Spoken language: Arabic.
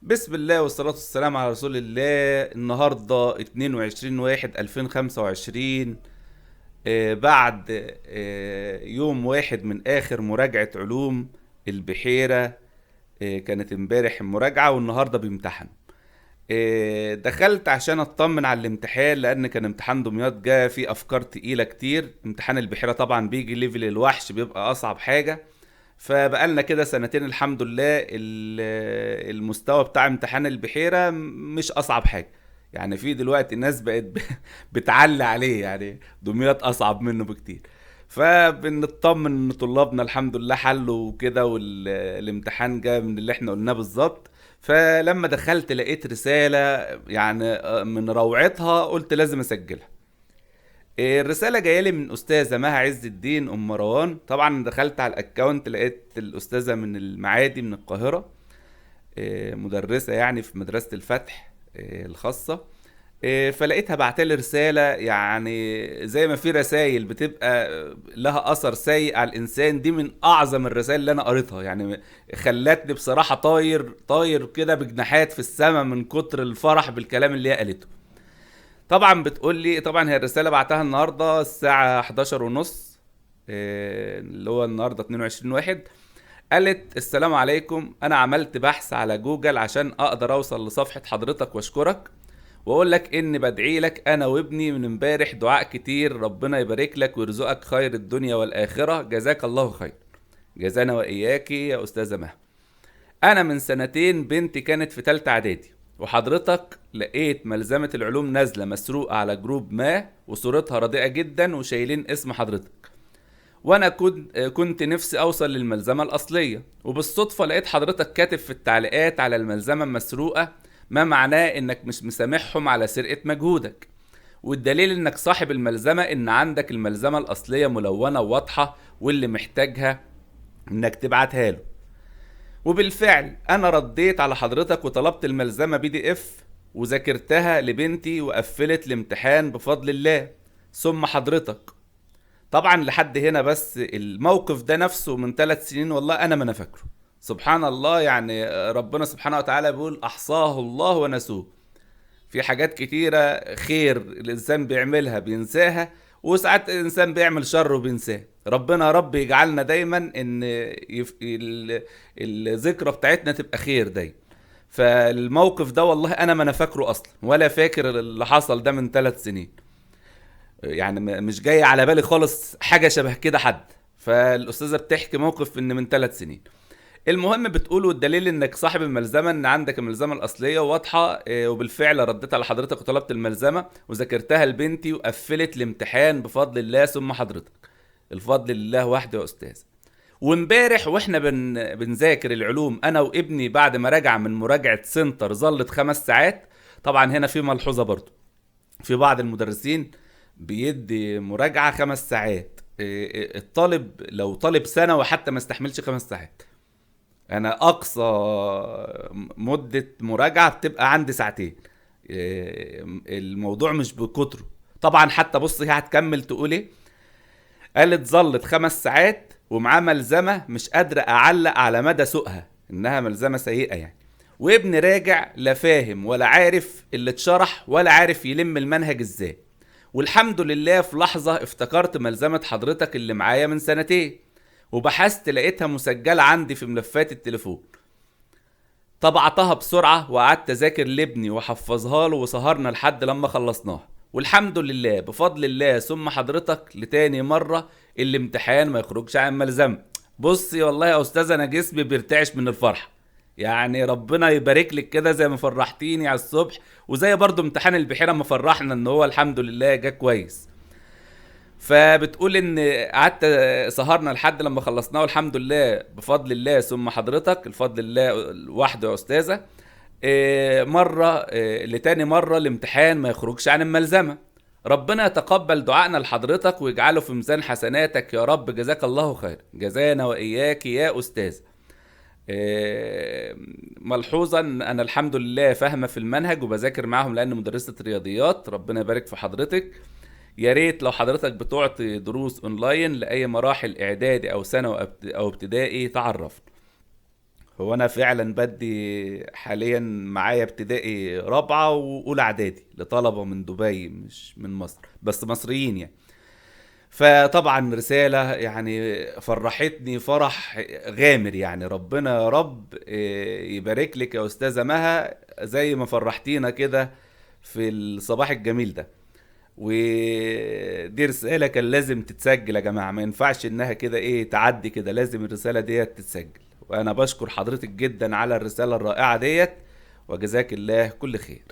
بسم الله والصلاة والسلام على رسول الله. النهاردة 22/1/2025. بعد يوم واحد من آخر مراجعة علوم البحيرة. كانت امبارح المراجعة والنهاردة بيمتحن. دخلت عشان اطمن على الامتحان لان كان امتحان دمياط جه فيه افكار تقيلة كتير. امتحان البحيرة طبعا بيجي ليفل الوحش، بيبقى اصعب حاجة. فبقالنا كده سنتين الحمد لله المستوى بتاع امتحان البحيرة مش اصعب حاجة. يعني في دلوقتي الناس بقت بتعلي عليه، يعني دمياط اصعب منه بكتير. فبنطمن ان طلابنا الحمد لله حلوا وكده، والامتحان جه من اللي احنا قلناه بالظبط. فلما دخلت لقيت رسالة، يعني من روعتها قلت لازم اسجلها. الرسالة جاية لي من أستاذة مها عز الدين أم مروان. طبعا دخلت على الأكاونت لقيت الأستاذة من المعادي من القاهرة، مدرسة يعني في مدرسة الفتح الخاصة. فلقيتها بعتلي رسالة، يعني زي ما في رسائل بتبقى لها أثر سيء على الإنسان، دي من أعظم الرسائل اللي أنا قريتها. يعني خلتني بصراحة طاير طاير كده بجناحات في السماء من كتر الفرح بالكلام اللي هي قالته. طبعا بتقول لي، طبعا هي الرساله بعتها النهارده الساعه 11 ونص، اللي هو النهارده 22 واحد. قالت: السلام عليكم، انا عملت بحث على جوجل عشان اقدر اوصل لصفحه حضرتك واشكرك واقول لك اني بدعي لك انا وابني من امبارح دعاء كتير، ربنا يبارك لك ويرزقك خير الدنيا والاخره، جزاك الله خير. جزانا واياكي يا استاذه مها. انا من سنتين بنتي كانت في تالتة اعدادي، وحضرتك لقيت ملزمة العلوم نازلة مسروقة على جروب ما وصورتها رديئة جدا وشايلين اسم حضرتك. وانا كنت نفسي اوصل للملزمة الاصلية، وبالصدفة لقيت حضرتك كاتب في التعليقات على الملزمة المسروقة، ما معناه انك مش مسامحهم على سرقة مجهودك. والدليل انك صاحب الملزمة ان عندك الملزمة الاصلية ملونة وواضحة، واللي محتاجها انك تبعتها له. وبالفعل انا رديت على حضرتك وطلبت الملزمة PDF وذاكرتها لبنتي وقفلت الامتحان بفضل الله. ثم حضرتك طبعا لحد هنا بس. الموقف ده نفسه من 3 سنين، والله انا ما فاكره. سبحان الله، يعني ربنا سبحانه وتعالى بيقول احصاه الله ونسوه. في حاجات كتيرة خير الإنسان بيعملها بينساها، وساعات الإنسان بيعمل شر وبينساه. ربنا يا رب يجعلنا دايما إن الذكرى بتاعتنا تبقى خير دايما. فالموقف ده والله أنا ما أنا فاكره أصلا، ولا فاكر اللي حصل ده من 3 سنين. يعني مش جاي على بالي خالص حاجة شبه كده حد. فالأستاذة بتحكي موقف إن من 3 سنين. المهم بتقول والدليل انك صاحب الملزمه ان عندك الملزمه الاصليه واضحه، وبالفعل رديت على حضرتك وطلبت الملزمه وذاكرتها لبنتي وقفلت الامتحان بفضل الله ثم حضرتك. الفضل لله وحده يا استاذ. وامبارح واحنا بنذاكر العلوم انا وابني بعد ما رجع من مراجعه سنتر ظلت 5 ساعات. طبعا هنا في ملحوظه برضو، في بعض المدرسين بيدي مراجعه 5 ساعات. الطالب لو طالب ثانوي حتى ما استحملش 5 ساعات. انا اقصى مدة مراجعة بتبقى عندي ساعتين. الموضوع مش بكتره. طبعا حتى بص هي هتكمل تقول ايه. قالت ظلت 5 ساعات ومعاه ملزمة مش قادرة اعلق على مدى سوءها، انها ملزمة سيئة يعني. وابن راجع لا فاهم ولا عارف اللي اتشرح ولا عارف يلم المنهج ازاي. والحمد لله في لحظة افتكرت ملزمة حضرتك اللي معايا من سنتين، وبحثت لقيتها مسجلة عندي في ملفات التليفون. طبعتها بسرعة وقعدت أذاكر لابني وحفظها له وسهرنا لحد لما خلصناها. والحمد لله بفضل الله ثم حضرتك لتاني مرة الامتحان ما يخرجش عن ملزمة. بصي والله يا أستاذ أنا جسمي بيرتعش من الفرحة. يعني ربنا يبارك لك كده زي ما فرحتيني على الصبح، وزي برضو امتحان البحيرة ما فرحنا ان هو الحمد لله جه كويس. فبتقول ان قعدت سهرنا لحد لما خلصناه والحمد لله بفضل الله ثم حضرتك. الفضل الله وحده يا استاذه. مره لتاني مره الامتحان ما يخرجش عن الملزمه. ربنا يتقبل دعائنا لحضرتك ويجعله في ميزان حسناتك يا رب، جزاك الله خير. جزانا واياك يا استاذ. ملحوظا انا الحمد لله فاهمه في المنهج وبذاكر معاهم لان مدرسه رياضيات، ربنا يبارك في حضرتك. يا ريت لو حضرتك بتعطي دروس اونلاين لاي مراحل اعدادي او ثانوي او ابتدائي تعرفنا. هو انا فعلا بدي حاليا معايا ابتدائي رابعة واولى اعدادي لطلبة من دبي مش من مصر، بس مصريين يعني. فطبعا رسالة يعني فرحتني فرح غامر، يعني ربنا يا رب يبارك لك يا أستاذة مها زي ما فرحتينا كده في الصباح الجميل ده. ودي رسالة كان لازم تتسجل يا جماعة، ما ينفعش انها كده ايه تعدي كده، لازم الرسالة ديت تتسجل. وانا بشكر حضرتك جدا على الرسالة الرائعة ديت، وجزاك الله كل خير.